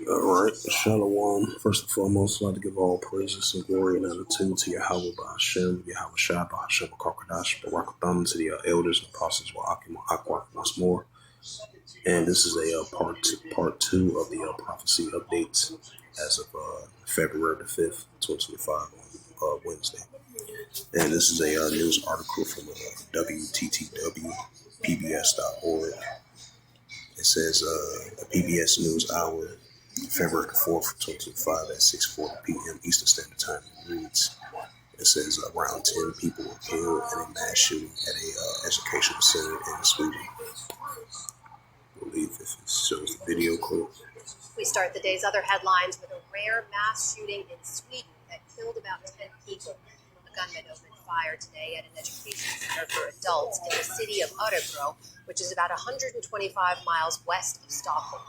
All right, Shalom. First and foremost, I'd like to give all praises and glory and attitude to Yahweh by Hashem, Yahweh Shai by Hashem Karkadash, Barakatham, to the elders and apostles of Akim Aqua once more. And this is a part two of the prophecy updates as of February the 5th, 2025 on Wednesday. And this is a news article from WTTW, PBS.org. It says a PBS News Hour, February 4th, 2025 at 6:40 p.m. Eastern Standard Time. It reads, it says around 10 people were killed in a mass shooting at a educational center in Sweden. I believe if it shows the video clip. We start the day's other headlines with a rare mass shooting in Sweden that killed about 10 people. A gunman opened fire today at an education center for adults in the city of Örebro, which is about 125 miles west of Stockholm.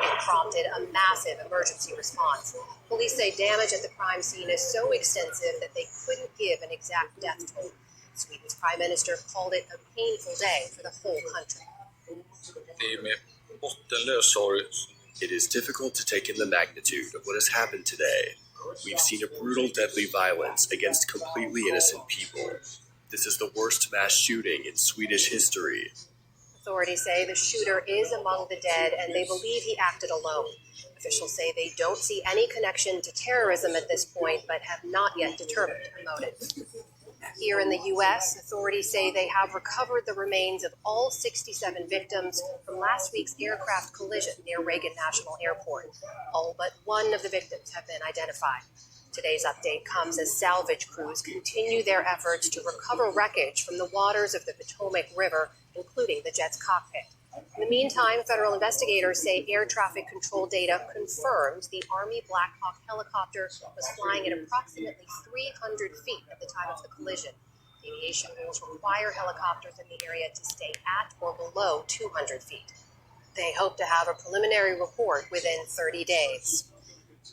It prompted a massive emergency response. Police say damage at the crime scene is so extensive that they couldn't give an exact death toll. Sweden's prime minister called it a painful day for the whole country. It is difficult to take in the magnitude of what has happened today. We've seen a brutal, deadly violence against completely innocent people. This is the worst mass shooting in Swedish history. Authorities say the shooter is among the dead and they believe he acted alone. Officials say they don't see any connection to terrorism at this point, but have not yet determined a motive. Here in the U.S., authorities say they have recovered the remains of all 67 victims from last week's aircraft collision near Reagan National Airport. All but one of the victims have been identified. Today's update comes as salvage crews continue their efforts to recover wreckage from the waters of the Potomac River, including the jet's cockpit. In the meantime, federal investigators say air traffic control data confirms the Army Black Hawk helicopter was flying at approximately 300 feet at the time of the collision. Aviation rules require helicopters in the area to stay at or below 200 feet. They hope to have a preliminary report within 30 days.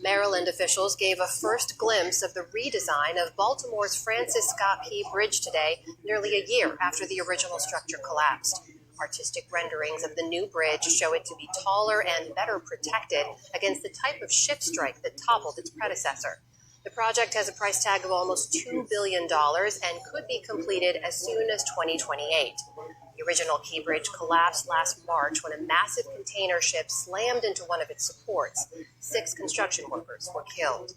Maryland officials gave a first glimpse of the redesign of Baltimore's Francis Scott Key Bridge today, nearly a year after the original structure collapsed. Artistic renderings of the new bridge show it to be taller and better protected against the type of ship strike that toppled its predecessor. The project has a price tag of almost $2 billion and could be completed as soon as 2028. The original Key Bridge collapsed last March when a massive container ship slammed into one of its supports. 6 construction workers were killed.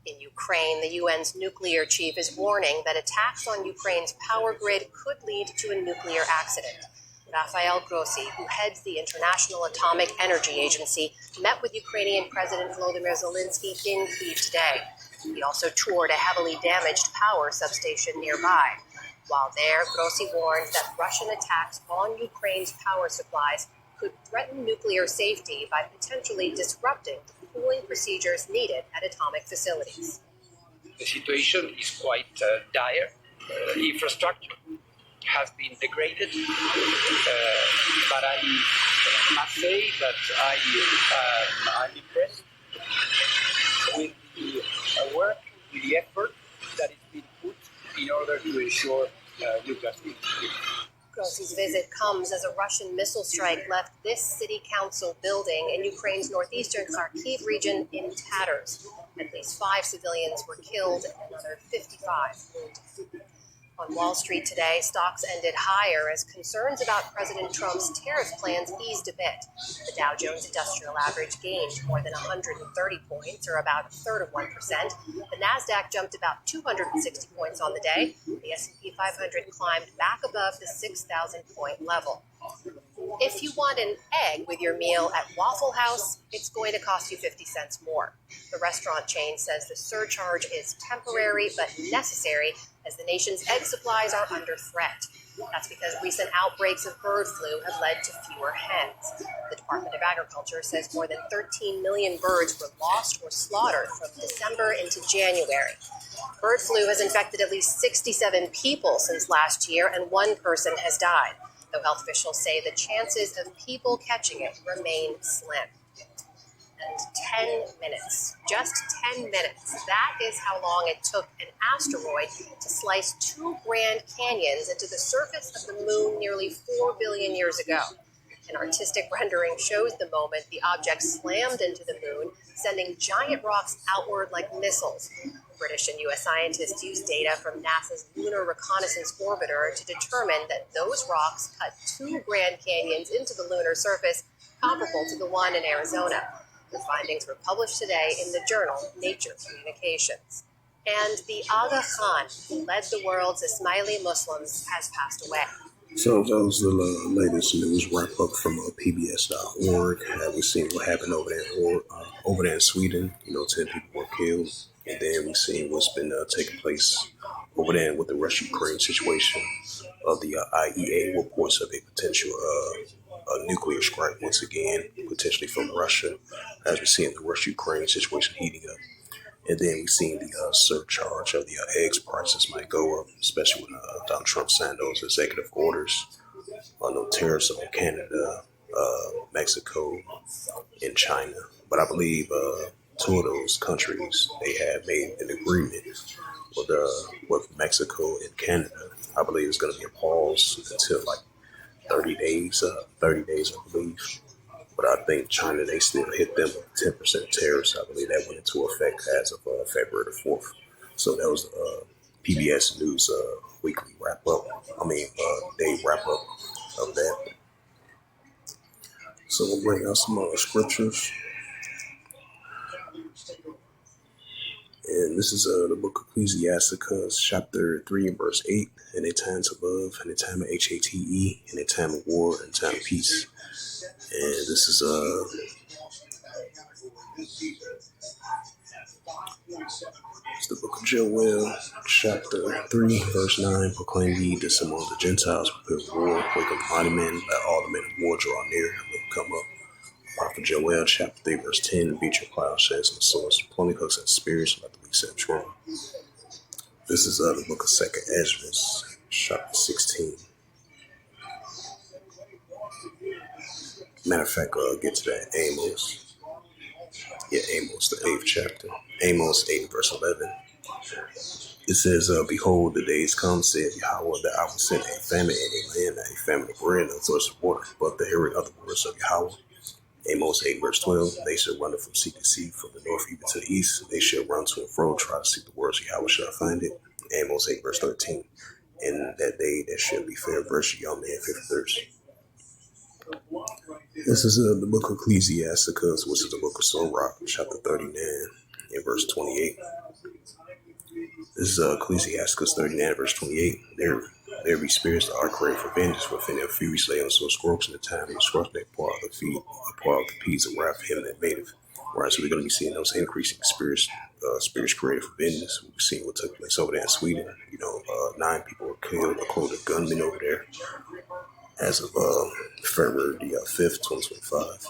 In Ukraine, the UN's nuclear chief is warning that attacks on Ukraine's power grid could lead to a nuclear accident. Rafael Grossi, who heads the International Atomic Energy Agency, met with Ukrainian President Volodymyr Zelensky in Kyiv today. He also toured a heavily damaged power substation nearby. While there, Grossi warned that Russian attacks on Ukraine's power supplies could threaten nuclear safety by potentially disrupting the cooling procedures needed at atomic facilities. The situation is quite dire. Infrastructure has been degraded, but I must say that I'm impressed with the work, with the effort that is being put in order to ensure nuclear safety. Grossi's visit comes as a Russian missile strike left this city council building in Ukraine's northeastern Kharkiv region in tatters. At least 5 civilians were killed and another 55 wounded. On Wall Street today, stocks ended higher as concerns about President Trump's tariff plans eased a bit. The Dow Jones Industrial Average gained more than 130 points, or about a third of 1%. The Nasdaq jumped about 260 points on the day. The S&P 500 climbed back above the 6,000-point level. If you want an egg with your meal at Waffle House, it's going to cost you 50 cents more. The restaurant chain says the surcharge is temporary but necessary as the nation's egg supplies are under threat. That's because recent outbreaks of bird flu have led to fewer hens. The Department of Agriculture says more than 13 million birds were lost or slaughtered from December into January. Bird flu has infected at least 67 people since last year, and 1 person has died, though health officials say the chances of people catching it remain slim. And 10 minutes, just 10 minutes, that is how long it took an asteroid to slice 2 Grand Canyons into the surface of the moon nearly 4 billion years ago. An artistic rendering shows the moment the object slammed into the moon, sending giant rocks outward like missiles. British and U.S. scientists used data from NASA's Lunar Reconnaissance Orbiter to determine that those rocks cut 2 Grand Canyons into the lunar surface, comparable to the one in Arizona. The findings were published today in the journal Nature Communications. And the Aga Khan, who led the world's Ismaili Muslims, has passed away. So that was the latest news wrap up from PBS.org. We've seen what happened over there in Sweden. 10 people were killed. And then we've seen what's been taking place over there with the Russia-Ukraine situation. The IEA reports of a potential nuclear strike once again, potentially from Russia, as we see in the Russia-Ukraine situation heating up. And then we've seen the surcharge of the eggs prices might go up, especially when Donald Trump signed those executive orders on no tariffs on Canada, Mexico, and China. But I believe 2 of those countries, they have made an agreement with Mexico and Canada. I believe it's going to be a pause until like 30 days, I believe. But I think China, they still hit them with 10% tariffs. I believe that went into effect as of February the 4th. So that was PBS News weekly wrap up. Day wrap up of that. So we'll bring out some more scriptures. And this is the book of Ecclesiasticus, chapter 3 and verse 8. In a time to love, in a time of HATE, in a time of war, and time of peace. And this is it's the book of Joel, chapter 3, verse 9. Proclaim ye this among the Gentiles, prepare war, wake up mighty men, let all the men of war draw near, and let them come up. Prophet Joel, chapter 3, verse 10. Beat your plowshares and swords, plumbing hooks and spears, and let the weak set strong. This is the book of 2nd Ezra, chapter 16. Matter of fact, get to that Amos. Amos, the 8th chapter. Amos 8, verse 11. It says, behold, the days come, saith Yahweh, that I will send a famine in a land, a famine of bread and a thirst of water, but the hearing of the words of Yahweh. Amos 8, verse 12. They shall run from sea to sea, from the north even to the east. They shall run to and fro, try to seek the words of Yahweh, shall find it. Amos 8, verse 13. In that day there shall be fair verse, young man, fifth thirst. This is the book of Ecclesiasticus, which is the book of Sirach, chapter 39, and verse 28. This is Ecclesiasticus 39, verse 28. There be spirits that are created for vengeance, within their fury slay on so scrokes in the time of destruction, they pour out the feet, pour out the peas of wrath of him that made it. Right, so we're going to be seeing those increasing spirits created for vengeance. We've seen what took place over there in Sweden. 9 people were killed, according to gunmen over there, as of February the 5th, 2025.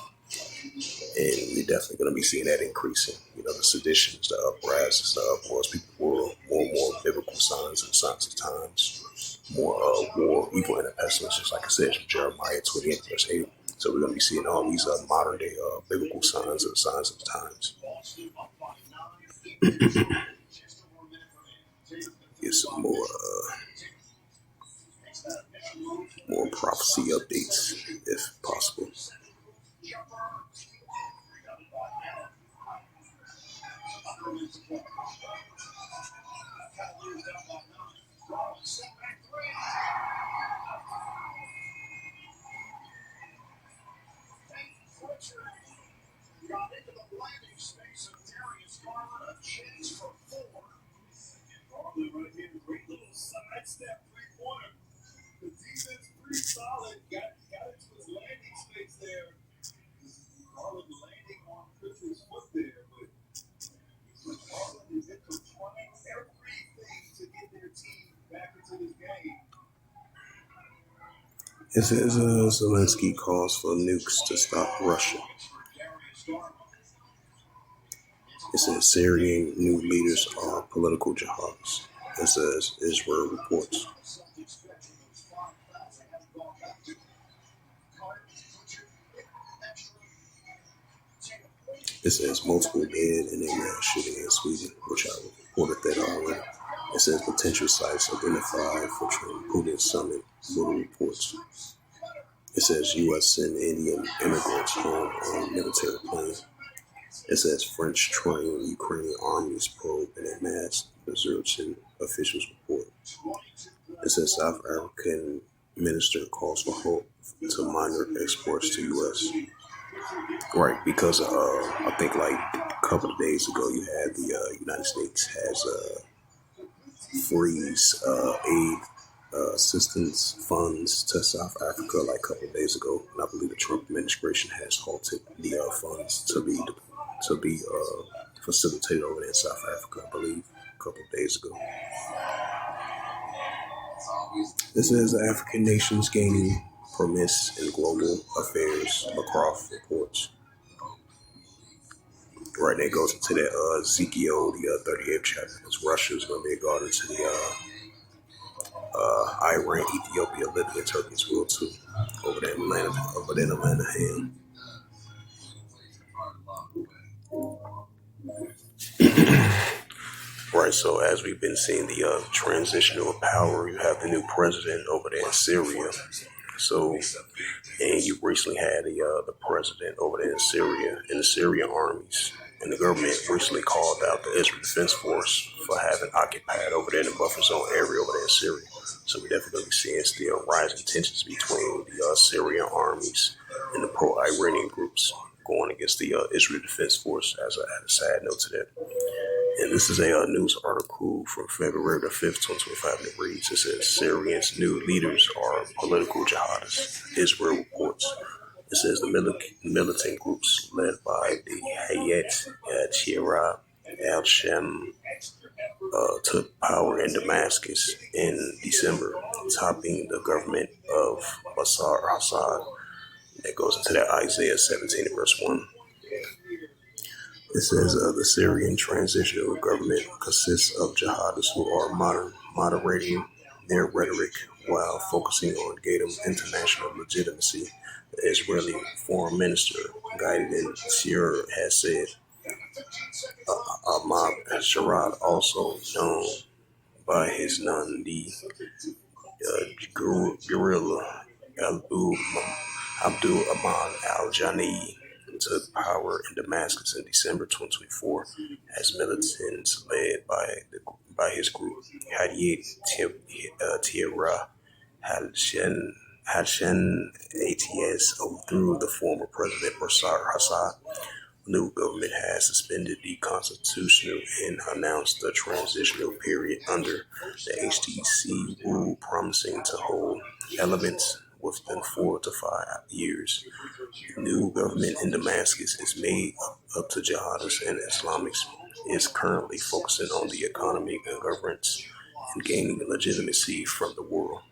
And we're definitely going to be seeing that increasing. The seditions, the uprises, the uproars, people will more and more biblical signs and signs of times. More war, evil, and pestilence, just like I said in Jeremiah 28, verse 8. So we're going to be seeing all these modern day biblical signs and signs of the times. Get some more prophecy updates, if possible. It says Zelensky calls for nukes to stop Russia. It says Syrian new leaders are political jihadists. It says Israel reports. It says multiple dead in a mass shooting in Sweden, which I reported that already. It says potential sites identified for Trump Putin summit, little reports. It says U.S. send Indian immigrants home on military plane. It says French train Ukrainian armies probe in a mass desertion, officials report. It says South African minister calls for hope to minor exports to U.S. Right, because I think like a couple of days ago, you had the United States has freeze aid assistance funds to South Africa like a couple of days ago, and I believe the Trump administration has halted the funds to be facilitated over there in South Africa. I believe a couple of days ago. This says the African nations gaining permits in global affairs. McCroft reports. Right, that goes into that Ezekiel, the 38th chapter, because Russia is going to be a guard into the Iran, Ethiopia, Libya, Turkey as well too, over there in Atlanta, hand. Right, so as we've been seeing the transition of power, you have the new president over there in Syria. So, and you recently had the president over there in Syria and the Syrian armies, and the government recently called out the Israel Defense Force for having occupied over there in the buffer zone area over there in Syria. So we definitely going to be seeing still rising tensions between the Syrian armies and the pro-Iranian groups going against the Israel Defense Force. As a side note to that. And this is a news article from February the 5th, 2025, and it reads, it says, Syrians' new leaders are political jihadists, Israel reports. It says the militant groups led by the Hayat Tahrir al-Sham took power in Damascus in December, topping the government of Bashar al-Assad. That goes into that Isaiah 17 verse 1. It says the Syrian transitional government consists of jihadists who are moderating their rhetoric while focusing on gaining international legitimacy. The Israeli foreign minister, Gaiden Sir, has said Ahmad Sharad, also known by his the guerrilla Abdul Aman al-Jani, took power in Damascus in December 2024 as militants led by his group Hayat Tahrir al-Sham ATS overthrew the former President Bashar al-Assad. The new government has suspended the constitutional and announced a transitional period under the HTC rule, promising to hold elements within 4 to 5 years. The new government in Damascus is made up to jihadists and Islamics. Is currently focusing on the economy and governance and gaining legitimacy from the world.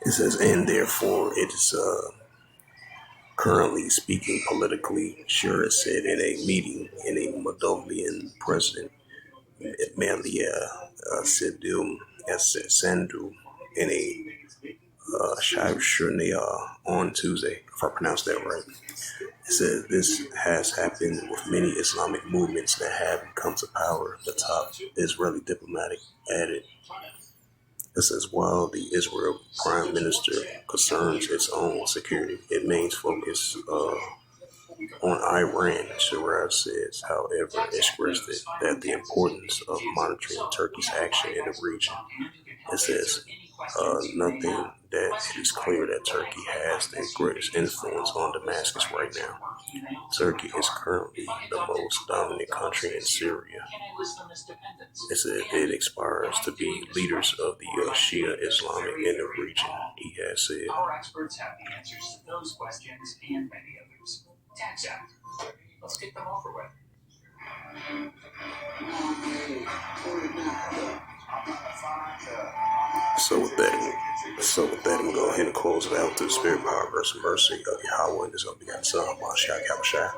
It says, and therefore it is currently speaking politically, Shura said in a meeting in a Moldovan president, Melia Sandu, in a Shirnea on Tuesday, if I pronounced that right. It says this has happened with many Islamic movements that have come to power. The top Israeli diplomatic added. It says while the Israel Prime Minister concerns its own security, it remains focused on Iran. Sharad says, however, expressed that the importance of monitoring Turkey's action in the region. It says nothing that it is clear that Turkey has the greatest influence on Damascus right now. Turkey is currently the most dominant country in Syria. It said it aspires to be leaders of the Shia Islamic in the region, he has said. Our experts have the answers to those questions and many others. Tax Act. Let's get them over with. So with that, I'm going to go ahead and close it out through the spirit, power, grace, and mercy of Yahweh and His only begotten Son, Mashiach Yahushua.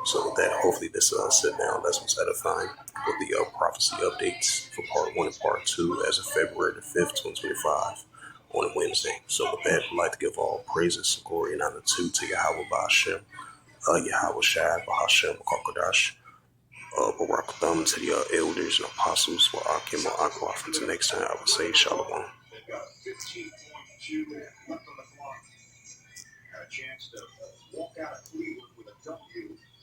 So with that, hopefully this sit-down lesson was edifying with the prophecy updates for part 1 and part 2 as of February the 5th, 2025 on a Wednesday. So with that, I'd like to give all praises, glory, and honor to Yahweh Ba'ashem, Yahweh Shai, Ba'ashem, Kokodash, Barak Thumb, to the elders and apostles, Wa'akim, Wa'akwaf. Until next time, I will say Shalom. chance to walk out of Cleveland with a W